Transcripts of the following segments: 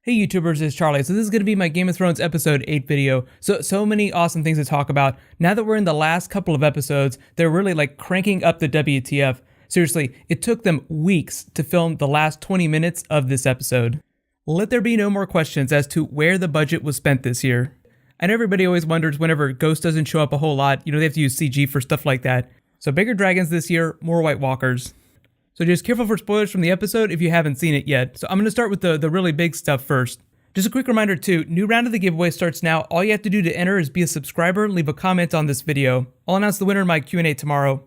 Hey YouTubers, it's Charlie. So this is going to be my Game of Thrones episode 8 video. So many awesome things to talk about. Now that we're in the last couple of episodes, they're really like cranking up the WTF. Seriously, it took them weeks to film the last 20 minutes of this episode. Let there be no more questions as to where the budget was spent this year. I know everybody always wonders whenever Ghost doesn't show up a whole lot, they have to use CG for stuff like that. So bigger dragons this year, more White Walkers. So just careful for spoilers from the episode if you haven't seen it yet. So I'm going to start with the really big stuff first. Just a quick reminder too, new round of the giveaway starts now. All you have to do to enter is be a subscriber and leave a comment on this video. I'll announce the winner in my Q&A tomorrow.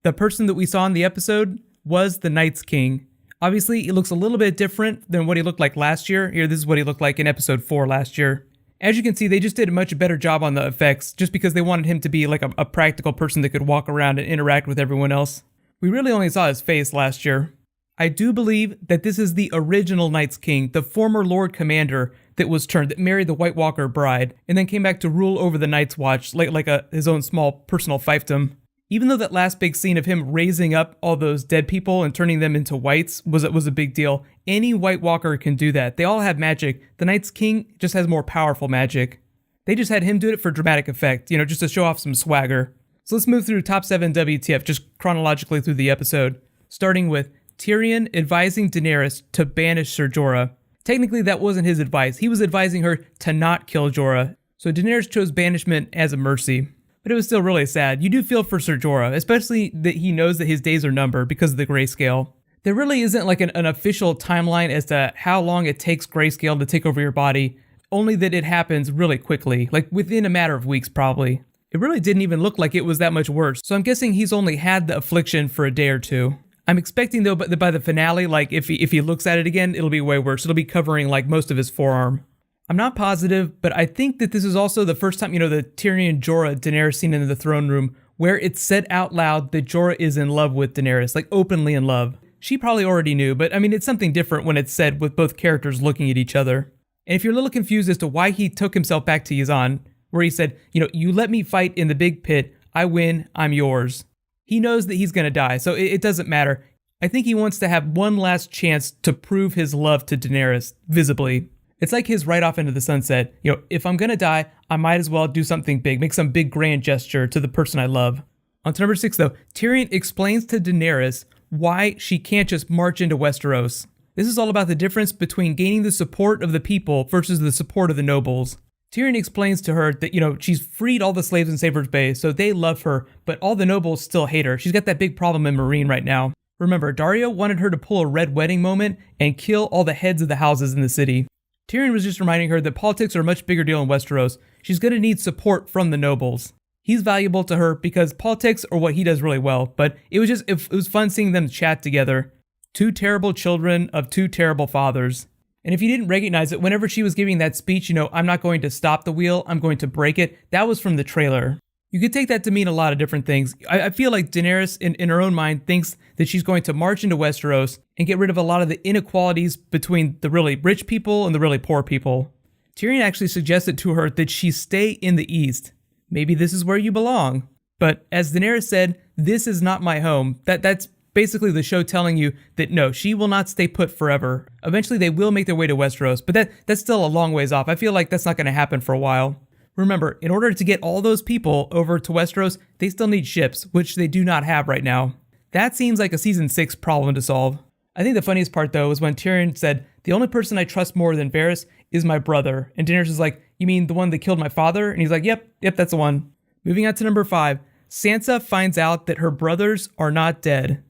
The person that we saw in the episode was the Night's King. Obviously, he looks a little bit different than what he looked like last year. Here, this is what he looked like in episode 4 last year. As you can see, they just did a much better job on the effects just because they wanted him to be like a practical person that could walk around and interact with everyone else. We really only saw his face last year. I do believe that this is the original Night's King, the former Lord Commander that married the White Walker bride, and then came back to rule over the Night's Watch like his own small personal fiefdom. Even though that last big scene of him raising up all those dead people and turning them into whites was a big deal, any White Walker can do that. They all have magic. The Night's King just has more powerful magic. They just had him do it for dramatic effect, just to show off some swagger. So let's move through top 7 WTF, just chronologically through the episode, starting with Terion advising Daenerys to banish Ser Jorah. Technically, that wasn't his advice. He was advising her to not kill Jorah. So Daenerys chose banishment as a mercy. But it was still really sad. You do feel for Ser Jorah, especially that he knows that his days are numbered because of the grayscale. There really isn't like an official timeline as to how long it takes grayscale to take over your body, only that it happens really quickly, like within a matter of weeks probably. It really didn't even look like it was that much worse, so I'm guessing he's only had the affliction for a day or two. I'm expecting though that by the finale, like if he looks at it again, it'll be way worse. It'll be covering like most of his forearm. I'm not positive, but I think that this is also the first time, the Tyrion Jorah Daenerys scene in the throne room, where it's said out loud that Jorah is in love with Daenerys, like openly in love. She probably already knew, but it's something different when it's said with both characters looking at each other. And if you're a little confused as to why he took himself back to Yazan, where he said, you let me fight in the big pit, I win, I'm yours. He knows that he's gonna die, so it doesn't matter. I think he wants to have one last chance to prove his love to Daenerys, visibly. It's like his ride off into the sunset. If I'm gonna die, I might as well do something big, make some big grand gesture to the person I love. On to number 6 though, Tyrion explains to Daenerys why she can't just march into Westeros. This is all about the difference between gaining the support of the people versus the support of the nobles. Tyrion explains to her that, she's freed all the slaves in Saber's Bay, so they love her, but all the nobles still hate her. She's got that big problem in Meereen right now. Remember, Dario wanted her to pull a red wedding moment and kill all the heads of the houses in the city. Tyrion was just reminding her that politics are a much bigger deal in Westeros. She's going to need support from the nobles. He's valuable to her because politics are what he does really well, but it was fun seeing them chat together. Two terrible children of two terrible fathers. And if you didn't recognize it, whenever she was giving that speech, I'm not going to stop the wheel, I'm going to break it, that was from the trailer. You could take that to mean a lot of different things. I feel like Daenerys, in her own mind, thinks that she's going to march into Westeros and get rid of a lot of the inequalities between the really rich people and the really poor people. Tyrion actually suggested to her that she stay in the East. Maybe this is where you belong. But as Daenerys said, this is not my home. That's basically the show telling you that no, she will not stay put forever. Eventually they will make their way to Westeros, but that's still a long ways off. I feel like that's not going to happen for a while. Remember, in order to get all those people over to Westeros, they still need ships, which they do not have right now. That seems like a season 6 problem to solve. I think the funniest part though was when Tyrion said, the only person I trust more than Varys is my brother. And Daenerys is like, you mean the one that killed my father? And he's like, yep, that's the one. Moving on to number 5, Sansa finds out that her brothers are not dead.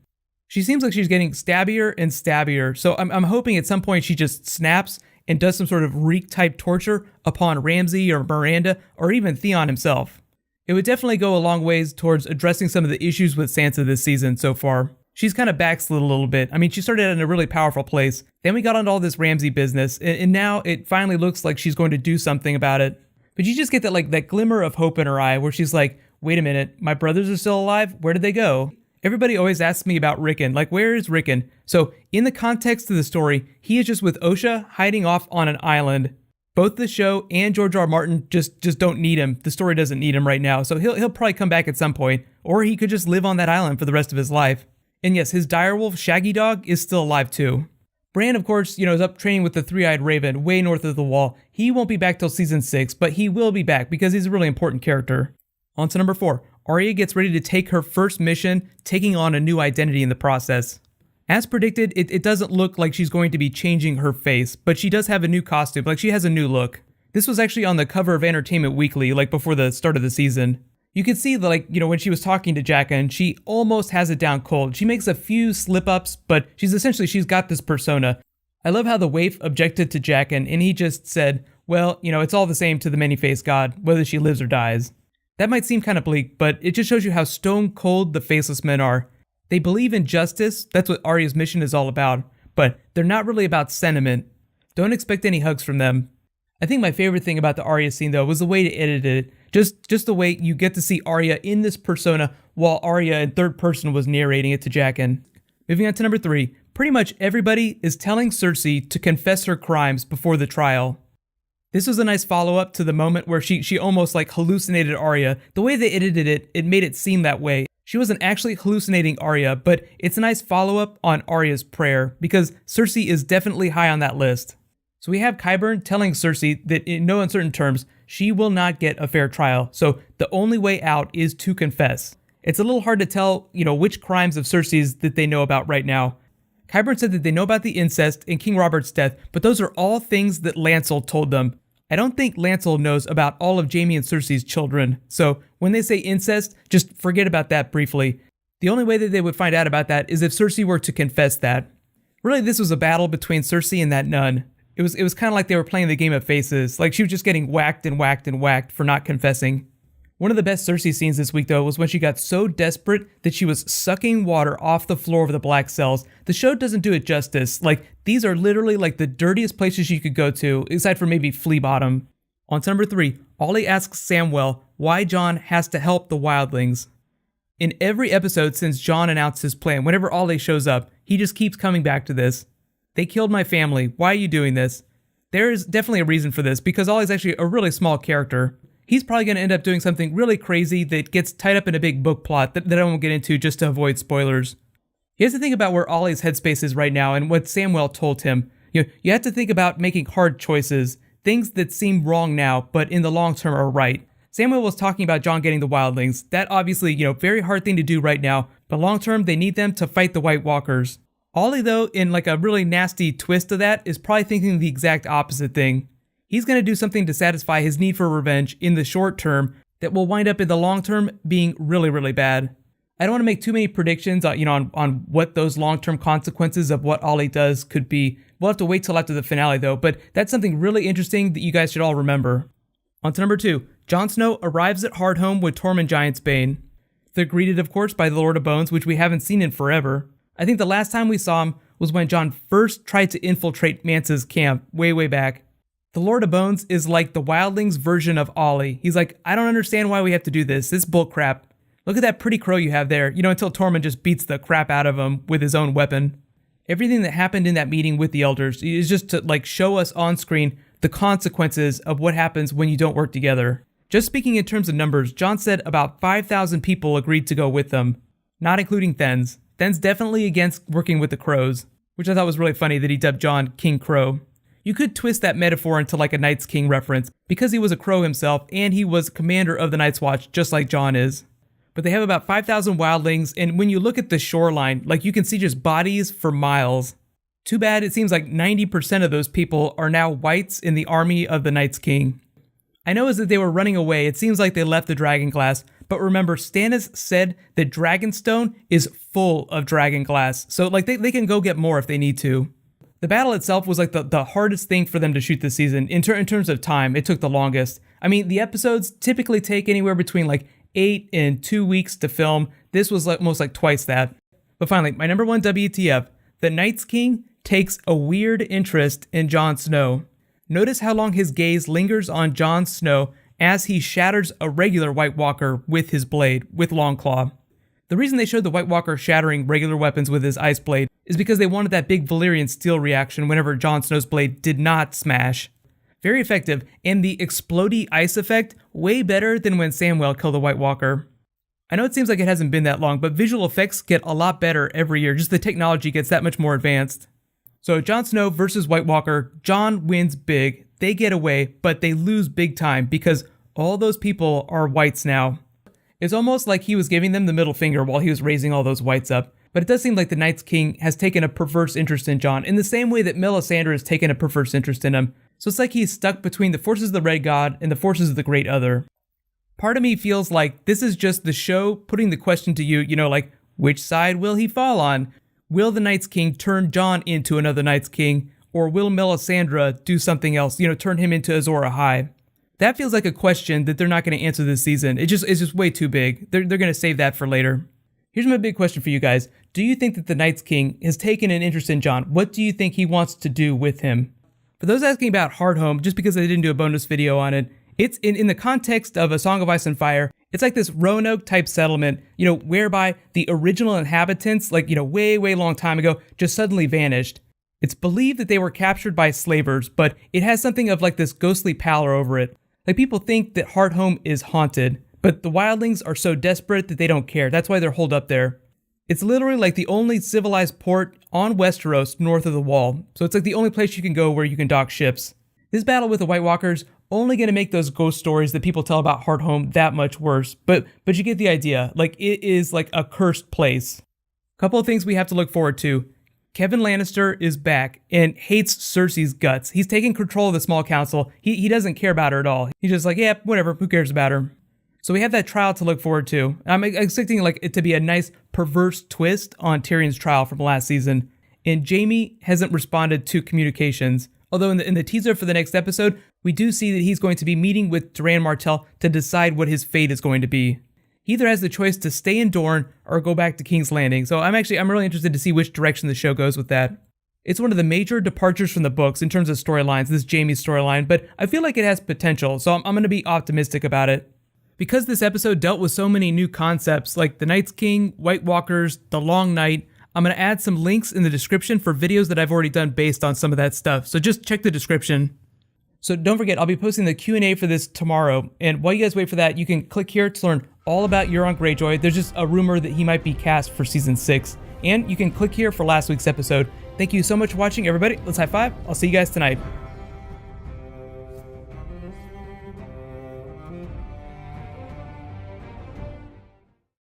She seems like she's getting stabbier and stabbier, so I'm hoping at some point she just snaps and does some sort of Reek-type torture upon Ramsay or Miranda or even Theon himself. It would definitely go a long ways towards addressing some of the issues with Sansa this season so far. She's kind of backslid a little bit. She started in a really powerful place, then we got onto all this Ramsay business, and now it finally looks like she's going to do something about it. But you just get that glimmer of hope in her eye where she's like, wait a minute, my brothers are still alive? Where did they go? Everybody always asks me about Rickon, where is Rickon? So in the context of the story, he is just with Osha hiding off on an island. Both the show and George R. Martin just don't need him. The story doesn't need him right now, so he'll probably come back at some point, or he could just live on that island for the rest of his life. And yes, his direwolf Shaggy Dog is still alive too. Bran, of course, is up training with the three-eyed raven way north of the wall. He won't be back till season 6, but he will be back because he's a really important character. On to number 4. Arya gets ready to take her first mission, taking on a new identity in the process. As predicted, it doesn't look like she's going to be changing her face, but she does have a new costume, like she has a new look. This was actually on the cover of Entertainment Weekly, like before the start of the season. You could see that, when she was talking to Jaqen, she almost has it down cold. She makes a few slip-ups, but she's got this persona. I love how the waif objected to Jaqen, and he just said, well, it's all the same to the many-faced god, whether she lives or dies. That might seem kind of bleak, but it just shows you how stone cold the faceless men are. They believe in justice, that's what Arya's mission is all about, but they're not really about sentiment. Don't expect any hugs from them. I think my favorite thing about the Arya scene, though, was the way they edited it. Just the way you get to see Arya in this persona while Arya in third person was narrating it to Jaqen. Moving on to number 3. Pretty much everybody is telling Cersei to confess her crimes before the trial. This was a nice follow-up to the moment where she almost hallucinated Arya. The way they edited it, it made it seem that way. She wasn't actually hallucinating Arya, but it's a nice follow-up on Arya's prayer, because Cersei is definitely high on that list. So we have Qyburn telling Cersei that in no uncertain terms, she will not get a fair trial, so the only way out is to confess. It's a little hard to tell, which crimes of Cersei's that they know about right now. Qyburn said that they know about the incest and King Robert's death, but those are all things that Lancel told them. I don't think Lancel knows about all of Jaime and Cersei's children, so when they say incest, just forget about that briefly. The only way that they would find out about that is if Cersei were to confess that. Really, this was a battle between Cersei and that nun. It was kind of like they were playing the game of faces, like she was just getting whacked and whacked and whacked for not confessing. One of the best Cersei scenes this week, though, was when she got so desperate that she was sucking water off the floor of the black cells. The show doesn't do it justice. These are literally the dirtiest places you could go to, aside from maybe Flea Bottom. On to number 3, Ollie asks Samwell why Jon has to help the wildlings. In every episode since Jon announced his plan, whenever Ollie shows up, he just keeps coming back to this. They killed my family. Why are you doing this? There is definitely a reason for this, because Ollie's actually a really small character. He's probably going to end up doing something really crazy that gets tied up in a big book plot that I won't get into just to avoid spoilers. He has to think about where Ollie's headspace is right now and what Samwell told him. You have to think about making hard choices, things that seem wrong now, but in the long term are right. Samwell was talking about Jon getting the wildlings. That obviously, very hard thing to do right now, but long term they need them to fight the White Walkers. Ollie, though, in a really nasty twist of that, is probably thinking the exact opposite thing. He's going to do something to satisfy his need for revenge in the short term that will wind up in the long term being really, really bad. I don't want to make too many predictions, on what those long-term consequences of what Ollie does could be. We'll have to wait till after the finale, though, but that's something really interesting that you guys should all remember. On to number 2. Jon Snow arrives at Hardhome with Tormund Giantsbane. They're greeted, of course, by the Lord of Bones, which we haven't seen in forever. I think the last time we saw him was when Jon first tried to infiltrate Mance's camp, way back. The Lord of Bones is like the wildlings version of Ollie. He's like, I don't understand why we have to do this. This bullcrap. Look at that pretty crow you have there, until Tormund just beats the crap out of him with his own weapon. Everything that happened in that meeting with the elders is just to show us on screen the consequences of what happens when you don't work together. Just speaking in terms of numbers, Jon said about 5,000 people agreed to go with them, not including Thenns. Thenns definitely against working with the crows, which I thought was really funny that he dubbed Jon King Crow. You could twist that metaphor into a Night's King reference, because he was a crow himself and he was commander of the Night's Watch, just like Jon is. But they have about 5,000 wildlings, and when you look at the shoreline, you can see just bodies for miles. Too bad it seems like 90% of those people are now whites in the army of the Night's King. I know as that they were running away, it seems like they left the Dragonglass, but remember, Stannis said that Dragonstone is full of Dragonglass, so they can go get more if they need to. The battle itself was the hardest thing for them to shoot this season. In terms of time, it took the longest. I mean, the episodes typically take anywhere between 8 and 2 weeks to film. This was almost twice that. But finally, my number 1 WTF, the Night's King takes a weird interest in Jon Snow. Notice how long his gaze lingers on Jon Snow as he shatters a regular White Walker with his blade, with Longclaw. The reason they showed the White Walker shattering regular weapons with his ice blade is because they wanted that big Valyrian steel reaction whenever Jon Snow's blade did not smash. Very effective, and the explodey ice effect way better than when Samwell killed the White Walker. I know it seems like it hasn't been that long, but visual effects get a lot better every year, just the technology gets that much more advanced. So Jon Snow versus White Walker, Jon wins big, they get away, but they lose big time because all those people are whites now. It's almost like he was giving them the middle finger while he was raising all those whites up. But it does seem like the Night's King has taken a perverse interest in Jon, in the same way that Melisandre has taken a perverse interest in him. So it's like he's stuck between the forces of the Red God and the forces of the Great Other. Part of me feels like this is just the show putting the question to you, like, which side will he fall on? Will the Night's King turn Jon into another Night's King? Or will Melisandre do something else, turn him into Azor Ahai? That feels like a question that they're not going to answer this season. It's just way too big. They're going to save that for later. Here's my big question for you guys. Do you think that the Night's King has taken an interest in Jon? What do you think he wants to do with him? For those asking about Hardhome, just because I didn't do a bonus video on it, it's in the context of A Song of Ice and Fire. It's like this Roanoke type settlement, whereby the original inhabitants, way long time ago, just suddenly vanished. It's believed that they were captured by slavers, but it has something of like this ghostly pallor over it. Like people think that Hardhome is haunted, but the wildlings are so desperate that they don't care. That's why they're holed up there. It's literally like the only civilized port on Westeros north of the Wall. So it's like the only place you can go where you can dock ships. This battle with the White Walkers only going to make those ghost stories that people tell about Hardhome that much worse. But you get the idea. Like it is like a cursed place. Couple of things we have to look forward to. Kevin Lannister is back and hates Cersei's guts. He's taking control of the small council. He doesn't care about her at all. He's just like, yeah, whatever, who cares about her? So we have that trial to look forward to. I'm expecting it to be a nice perverse twist on Tyrion's trial from last season. And Jaime hasn't responded to communications. Although in the teaser for the next episode, we do see that he's going to be meeting with Doran Martell to decide what his fate is going to be. He either has the choice to stay in Dorne or go back to King's Landing. So I'm really interested to see which direction the show goes with that. It's one of the major departures from the books in terms of storylines, this Jaime storyline, but I feel like it has potential, so I'm going to be optimistic about it. Because this episode dealt with so many new concepts like the Night's King, White Walkers, the Long Night, I'm going to add some links in the description for videos that I've already done based on some of that stuff, so just check the description. So don't forget, I'll be posting the Q&A for this tomorrow, and while you guys wait for that, you can click here to learn all about Euron Greyjoy. There's just a rumor that he might be cast for Season 6, and you can click here for last week's episode. Thank you so much for watching, everybody. Let's high five. I'll see you guys tonight.